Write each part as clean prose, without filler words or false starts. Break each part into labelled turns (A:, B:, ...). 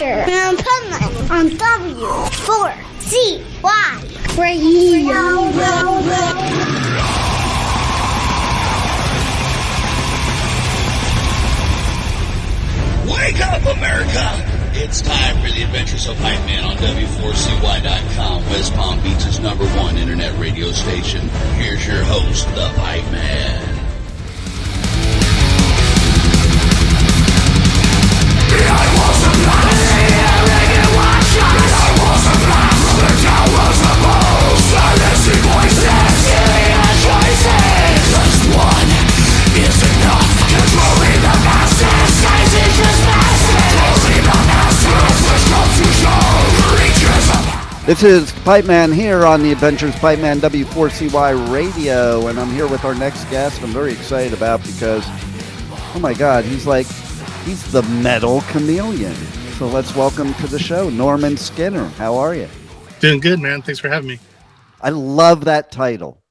A: Thrasher and Pipeman on W4CY Radio.
B: Wake up, America! It's time for the Adventures of Pipeman on W4CY.com, West Palm Beach's #1 internet radio station. Here's your host, the Pipeman. I was a blast, I was a blast, the towers above, silencing voices, killing choices. Just one is enough, controlling the masses, sizing just masses, controlling the masses, which comes to show, reaches of...
C: This is Pipeman here on the Adventures Pipeman W4CY Radio, and I'm here with our next guest I'm very excited about because, oh my God, he's the metal chameleon. So let's welcome to the show, Norman Skinner. How are you?
D: Doing good, man. Thanks for having me.
C: I love that title.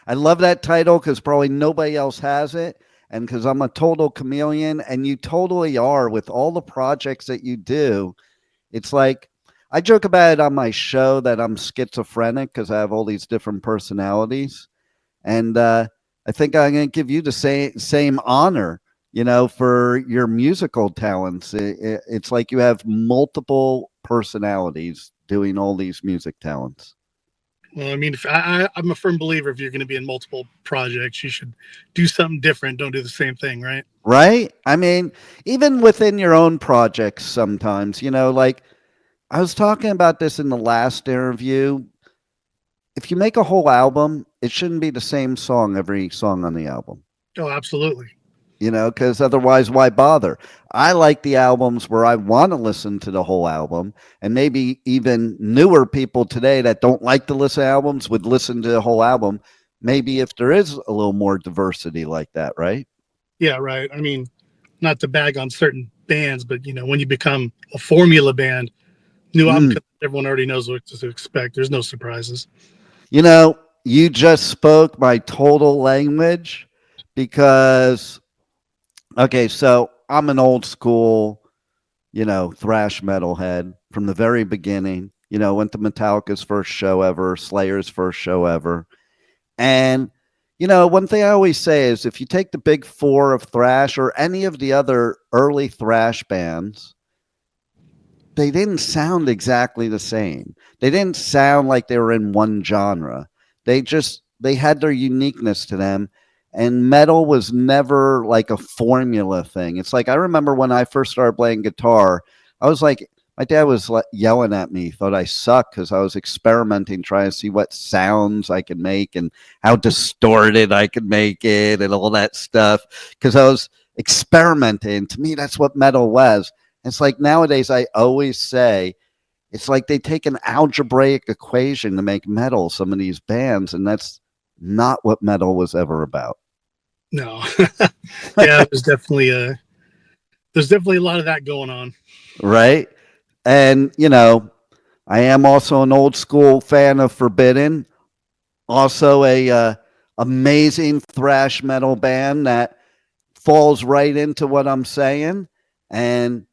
C: I love that title because probably nobody else has it, and because I'm a total chameleon, and you totally are with all the projects that you do. It's like, I joke about it on my show that I'm schizophrenic because I have all these different personalities. And I think I'm going to give you the same honor, you know, for your musical talents. It's like you have multiple personalities doing all these music talents.
D: Well, I mean, I'm a firm believer if you're going to be in multiple projects, you should do something different. Don't do the same thing, right?
C: Right? I mean, even within your own projects sometimes, you know, like I was talking about this in the last interview. If you make a whole album, it shouldn't be the same song, every song on the album.
D: Oh, absolutely.
C: You know, because otherwise, why bother? I like the albums where I want to listen to the whole album, and maybe even newer people today that don't like to listen to albums would listen to the whole album. Maybe if there is a little more diversity like that, right?
D: Yeah, right. I mean, not to bag on certain bands, but, you know, when you become a formula band, new album, everyone already knows what to expect. There's no surprises.
C: You know, you just spoke my total language because... Okay, so I'm an old school, you know, thrash metalhead from the very beginning. You know, went to Metallica's first show ever, Slayer's first show ever. And, you know, one thing I always say is if you take the big four of thrash or any of the other early thrash bands, they didn't sound exactly the same. They didn't sound like they were in one genre. They had their uniqueness to them. And metal was never like a formula thing. It's like, I remember when I first started playing guitar, I was like, my dad was yelling at me, thought I sucked because I was experimenting, trying to see what sounds I could make and how distorted I could make it and all that stuff. Because I was experimenting. To me, that's what metal was. It's like nowadays, I always say, it's like they take an algebraic equation to make metal, some of these bands, and that's not what metal was ever about.
D: No. Yeah, there's definitely a lot of that going on.
C: Right. And, you know, I am also an old school fan of Forbidden. Also a amazing thrash metal band that falls right into what I'm saying. And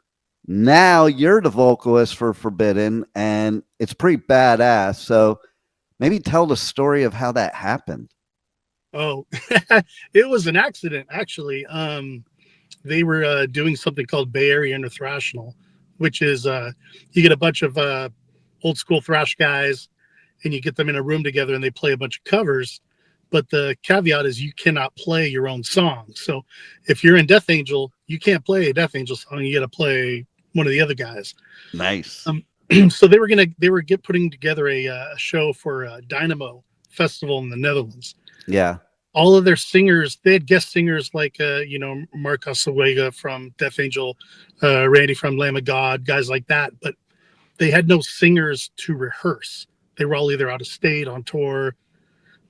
C: now you're the vocalist for Forbidden, and it's pretty badass. So maybe tell the story of how that happened.
D: Oh, it was an accident, actually. They were doing something called Bay Area Interthrashional, which is you get a bunch of old school thrash guys and you get them in a room together and they play a bunch of covers. But the caveat is you cannot play your own song. So if you're in Death Angel, you can't play a Death Angel song. You got to play one of the other guys.
C: Nice.
D: So they were putting together a show for Dynamo Festival in the Netherlands.
C: Yeah.
D: All of their singers, they had guest singers like, you know, Mark Osawega from Death Angel, Randy from Lamb of God, guys like that. But they had no singers to rehearse. They were all either out of state, on tour,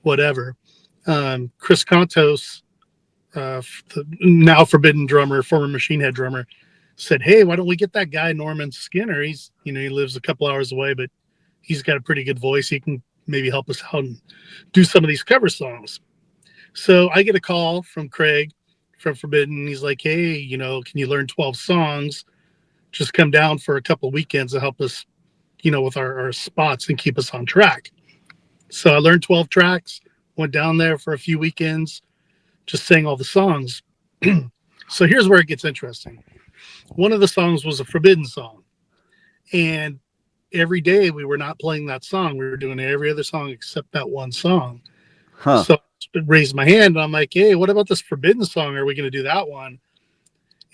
D: whatever. Chris Contos, the now Forbidden drummer, former Machine Head drummer, said, "Hey, why don't we get that guy Norman Skinner? He's, you know, he lives a couple hours away, but he's got a pretty good voice. He can maybe help us out and do some of these cover songs." So I get a call from Craig from Forbidden. He's like, "Hey, you know, can you learn 12 songs? just come down for a couple weekends to help us, with our spots and keep us on track. So I learned 12 tracks, went down there for a few weekends, just sang all the songs. So here's where it gets interesting. One of the songs was a forbidden song. And every day we were not playing that song. We were doing every other song except that one song.
C: Huh.
D: So I raised my hand and I'm like, hey, what about this forbidden song? Are we going to do that one?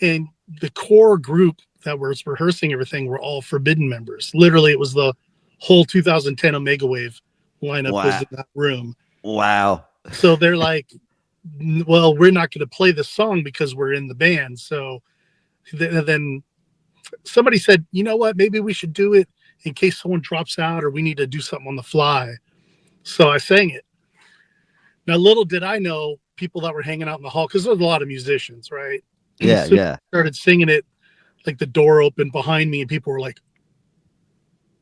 D: And the core group that was rehearsing everything were all forbidden members. Literally, it was the whole 2010 Omega Wave lineup was in that room.
C: Wow.
D: So they're like, well, we're not going to play this song because we're in the band. So then somebody said, you know what, maybe we should do it in case someone drops out or we need to do something on the fly. So I sang it. Now, little did I know people that were hanging out in the hall, because there's a lot of musicians, right?
C: Yeah,
D: so
C: yeah.
D: I started singing it, like the door opened behind me and people were like,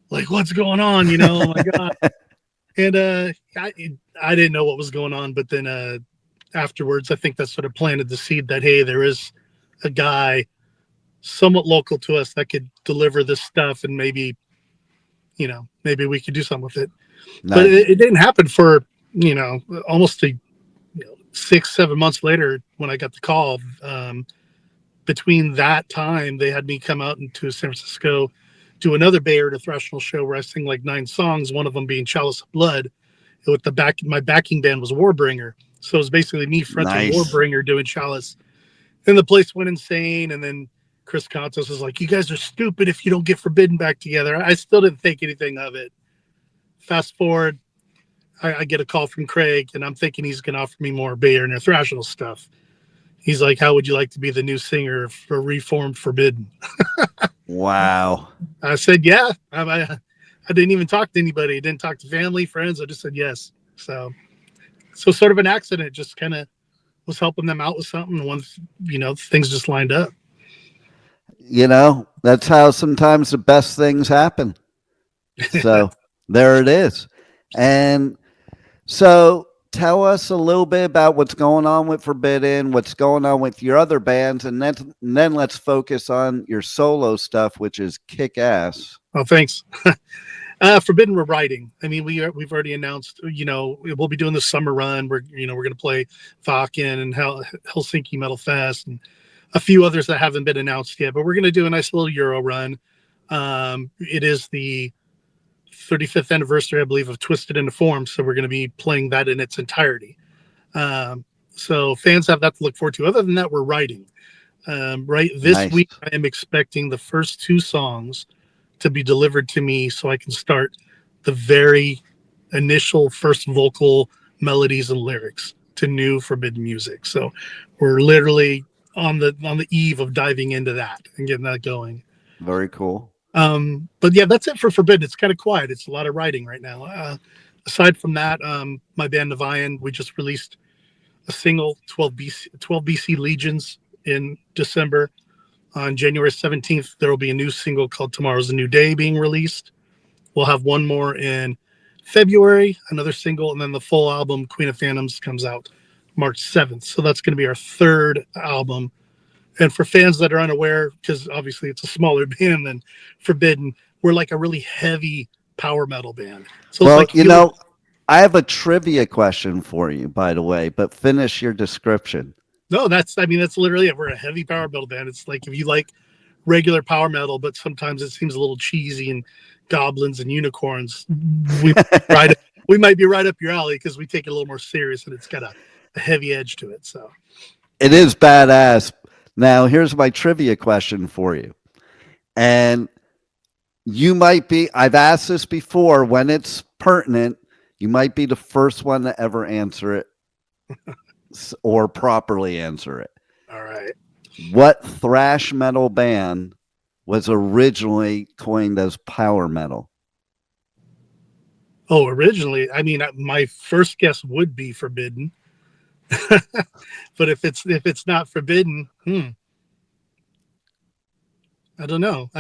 D: what's going on? Oh my God. And I didn't know what was going on. But then afterwards, I think that sort of planted the seed that, hey, there is a guy somewhat local to us that could deliver this stuff and maybe we could do something with it. Nice. But it didn't happen for, almost 6-7 months later when I got the call. Between that time, they had me come out into San Francisco, do another Bay Area Thrational show where I sing like 9 songs, one of them being Chalice of Blood. With my backing band was Warbringer. So it was basically me fronting Warbringer doing Chalice. And the place went insane. And then Chris Contos was like, you guys are stupid if you don't get Forbidden back together. I still didn't think anything of it. Fast forward, I get a call from Craig, and I'm thinking he's going to offer me more Bay Area Thrational stuff. He's like, how would you like to be the new singer for Reformed Forbidden?
C: Wow.
D: I said, yeah. I didn't even talk to anybody. I didn't talk to family, friends. I just said yes. So sort of an accident, just kind of was helping them out with something. Once, things just lined up.
C: That's how sometimes the best things happen. So there it is. And so tell us a little bit about what's going on with Forbidden, what's going on with your other bands, and then let's focus on your solo stuff, which is kick-ass.
D: Oh, thanks. Forbidden, we're writing. I mean, we've already announced, we'll be doing the summer run. We're going to play Vaken and Helsinki Metal Fest and a few others that haven't been announced yet, but we're going to do a nice little Euro run. It is the 35th anniversary, I believe, of Twisted into Form. So we're going to be playing that in its entirety. So fans have that to look forward to. Other than that, we're writing. Right this week, I am expecting the first 2 songs to be delivered to me so I can start the very initial first vocal melodies and lyrics to new Forbidden music. So we're literally on the eve of diving into that and getting that going.
C: Very cool.
D: But yeah, that's it for Forbidden. It's kind of quiet. It's a lot of writing right now. Aside from that, my band Niviane, we just released a single, 12 BC Legions in December. On January 17th, there will be a new single called Tomorrow's a New Day being released. We'll have one more in February, another single, and then the full album, Queen of Phantoms, comes out March 7th. So that's going to be our 3rd album. And for fans that are unaware, because obviously it's a smaller band than Forbidden, we're like a really heavy power metal band. So
C: well,
D: it's like,
C: I have a trivia question for you, by the way, but finish your description.
D: No, that's literally it. We're a heavy power metal band. It's like if you like regular power metal, but sometimes it seems a little cheesy and goblins and unicorns, we might be right up your alley because we take it a little more serious and it's got a heavy edge to it. So
C: it is badass. Now, here's my trivia question for you. And you might be, I've asked this before, when it's pertinent, you might be the first one to ever answer it or properly answer it.
D: All right.
C: What thrash metal band was originally coined as power metal?
D: Oh, originally, my first guess would be Forbidden. But if it's not Forbidden, I don't know.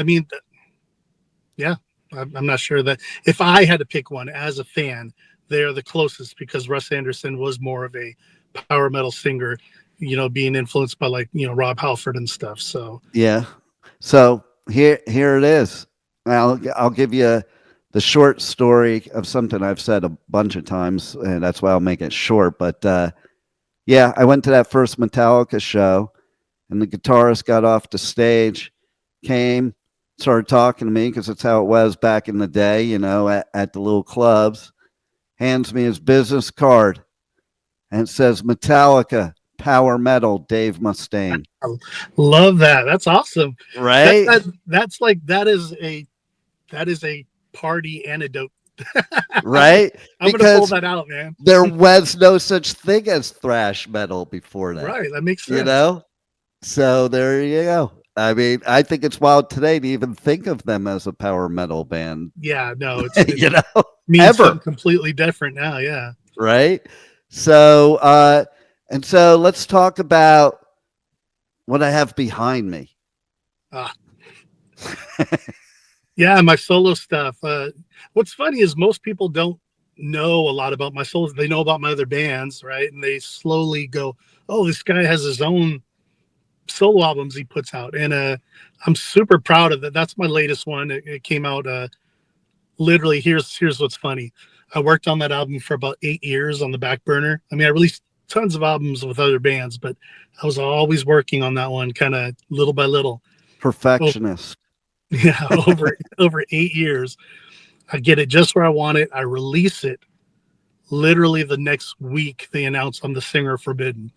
D: Yeah, I'm not sure that if I had to pick one as a fan, they're the closest because Russ Anderson was more of a power metal singer, being influenced by Rob Halford and stuff. So
C: yeah. So here it is. I'll give you the short story of something I've said a bunch of times, and that's why I'll make it short. But yeah, I went to that first Metallica show, and the guitarist got off the stage, came, started talking to me because that's how it was back in the day, you know, at the little clubs. Hands me his business card, and it says Metallica, Power Metal, Dave Mustaine.
D: I love that. That's awesome.
C: Right?
D: That is a party antidote.
C: Right?
D: I'm going to pull that out, man.
C: There was no such thing as thrash metal before that.
D: Right. That makes sense.
C: You know? So there you go. I mean, I think it's wild today to even think of them as a power metal band.
D: Yeah, no, it's
C: you know,
D: means something completely different now. Yeah.
C: Right. So, and so let's talk about what I have behind me.
D: Yeah, my solo stuff. What's funny is most people don't know a lot about my solo. They know about my other bands, right? And they slowly go, "Oh, this guy has his own solo albums he puts out," and I'm super proud of that. That's my latest one. It came out literally. Here's what's funny. I worked on that album for about 8 years on the back burner. I mean, I released tons of albums with other bands, but I was always working on that one, kind of little by little.
C: Perfectionist.
D: Yeah, over 8 years. I get it just where I want it. I release it. Literally the next week, they announce I'm the singer of Forbidden.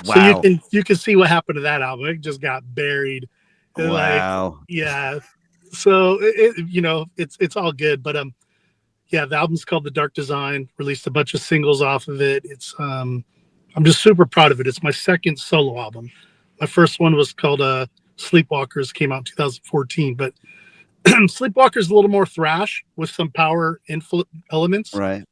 C: Wow.
D: So you can see what happened to that album. It just got buried.
C: Wow.
D: Yeah. So it's all good. But yeah, the album's called The Dark Design. Released a bunch of singles off of it. It's I'm just super proud of it. It's my second solo album. My first one was called Sleepwalkers, came out in 2014. But Sleepwalkers a little more thrash with some power elements.
C: Right.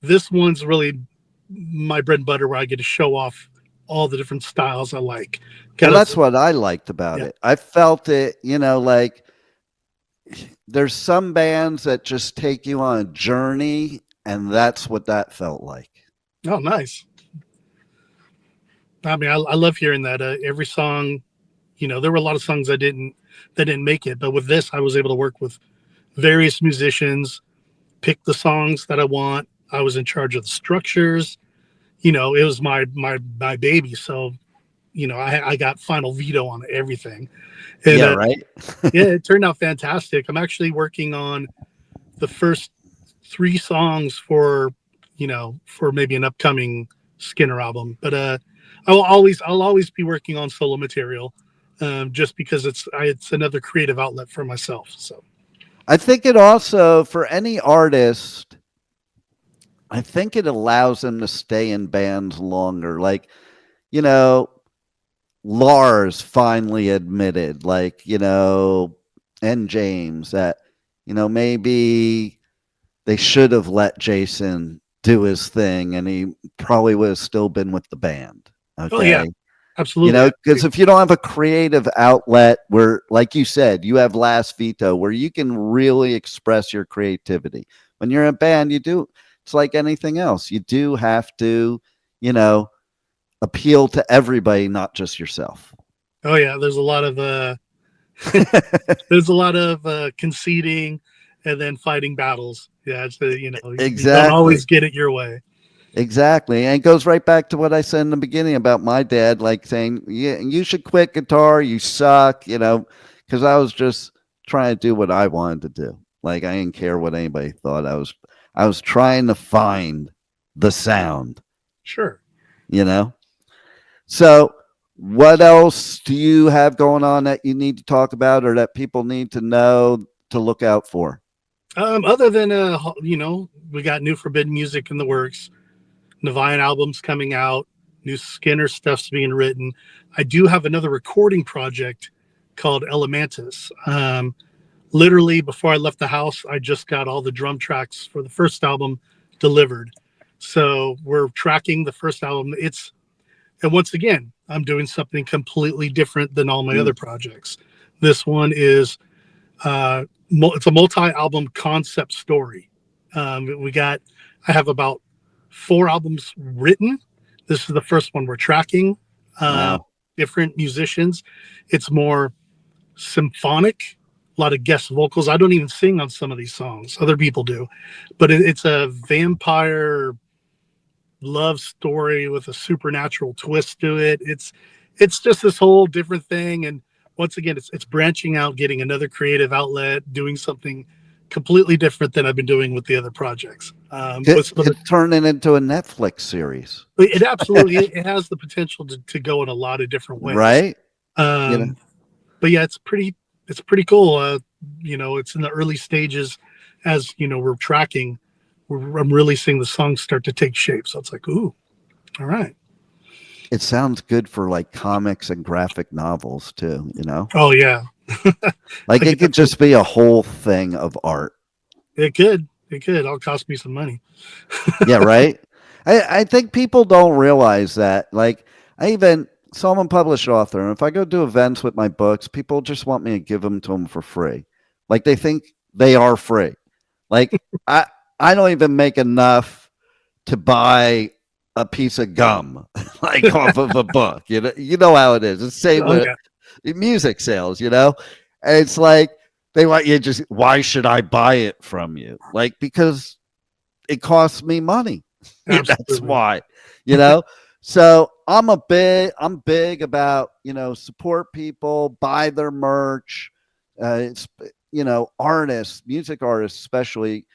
D: This one's really my bread and butter, where I get to show off all the different styles I like.
C: Well, that's what I liked about it. I felt it, you know, like there's some bands that just take you on a journey, and that's what that felt like.
D: Oh, nice. I mean, I love hearing that. Every song, you know, there were a lot of songs that didn't make it, but with this, I was able to work with various musicians, pick the songs that I want. I was in charge of the structures. You know, it was my baby. So, you know, I got final veto on everything. And,
C: yeah, right.
D: Yeah, it turned out fantastic. I'm actually working on the first 3 songs for maybe an upcoming Skinner album. But I'll always be working on solo material, just because it's another creative outlet for myself. So
C: I think it also, for any artist, I think it allows them to stay in bands longer. Like, you know, Lars finally admitted, like, you know, and James, that, you know, maybe they should have let Jason do his thing, and he probably would have still been with the band. Okay.
D: Oh, yeah, absolutely.
C: You know, because if you don't have a creative outlet where, like you said, you have last veto, where you can really express your creativity. When you're in a band, it's like anything else. You do have to, you know, appeal to everybody, not just yourself.
D: Oh yeah, there's a lot of conceding and then fighting battles. Yeah, it's you don't always get it your way.
C: Exactly. And it goes right back to what I said in the beginning about my dad, like saying, yeah, you should quit guitar, you suck, you know, because I was just trying to do what I wanted to do. Like, I didn't care what anybody thought. I was trying to find the sound.
D: Sure.
C: You know? So what else do you have going on that you need to talk about, or that people need to know to look out for?
D: Other than, we got new Forbidden music in the works. Niviane albums coming out. New Skinner stuff's being written. I do have another recording project called Elemantis. Literally, before I left the house, I just got all the drum tracks for the first album delivered. So we're tracking the first album. And once again, I'm doing something completely different than all my other projects. This one is, it's a multi-album concept story. I have about 4 albums written. This is the first one we're tracking.
C: Wow.
D: Different musicians. It's more symphonic, a lot of guest vocals. I don't even sing on some of these songs. Other people do. But it's a vampire love story with a supernatural twist to it. It's just this whole different thing. And once again, it's branching out, getting another creative outlet, doing something completely different than I've been doing with the other projects.
C: It's turning into a Netflix series.
D: It absolutely it has the potential to go in a lot of different ways.
C: Right.
D: But yeah, it's pretty cool. It's in the early stages. As we're tracking, I'm really seeing the songs start to take shape. So it's like, ooh, all right.
C: It sounds good for like comics and graphic novels too,
D: Oh yeah.
C: Like it could just be a whole thing of art.
D: It could. It'll cost me some money.
C: Yeah, right. I think people don't realize that. Like I'm a published author, and if I go do events with my books, people just want me to give them to them for free. Like they think they are free. Like I don't even make enough to buy a piece of gum like off of a book. You know how it is. It's the same with music sales, and it's like they want you why should I buy it from you? Like, because it costs me money. That's why, so I'm big about, support people, buy their merch. It's, artists, music artists, especially,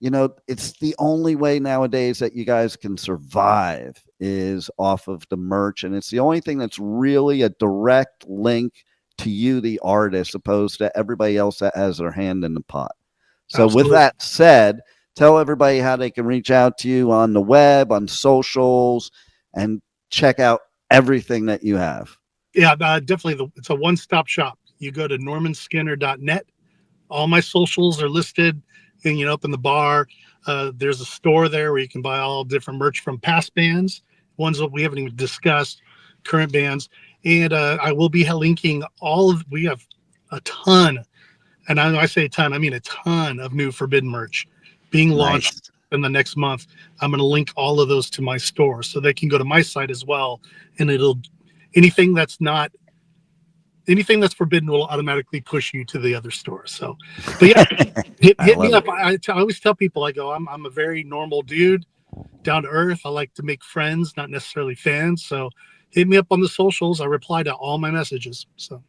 C: it's the only way nowadays that you guys can survive is off of the merch. And it's the only thing that's really a direct link to you, the artist, opposed to everybody else that has their hand in the pot. So With that said, tell everybody how they can reach out to you on the web, on socials, and check out everything that you have.
D: Yeah, definitely. It's a one-stop shop. You go to normanskinner.net. All my socials are listed. And, up in the bar, there's a store there where you can buy all different merch from past bands, ones that we haven't even discussed, current bands. And I will be linking we have a ton, and I say a ton, I mean a ton of new Forbidden merch being launched in the next month. I'm going to link all of those to my store so they can go to my site as well. And anything that's Forbidden will automatically push you to the other store. So, but yeah, hit me up. I always tell people, I go, I'm a very normal dude, down to earth. I like to make friends, not necessarily fans. So hit me up on the socials. I reply to all my messages. So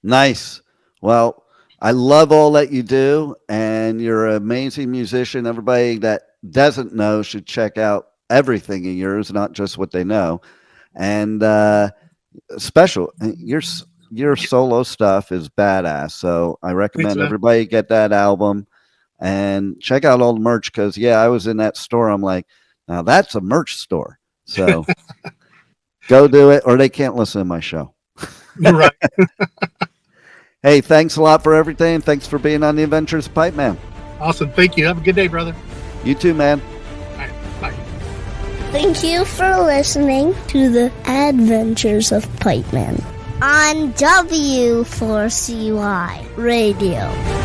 C: nice. Well, I love all that you do, and you're an amazing musician. Everybody that doesn't know should check out everything of yours, not just what they know. And your solo stuff is badass. So I recommend everybody get that album and check out all the merch, because I was in that store. I'm like, now that's a merch store. So go do it, or they can't listen to my show.
D: You're right.
C: Hey, thanks a lot for everything. Thanks for being on the Adventures of Pipeman.
D: Awesome. Thank you. Have a good day, brother.
C: You too, man.
D: All right. Bye.
A: Thank you for listening to the Adventures of Pipeman on W4CY Radio.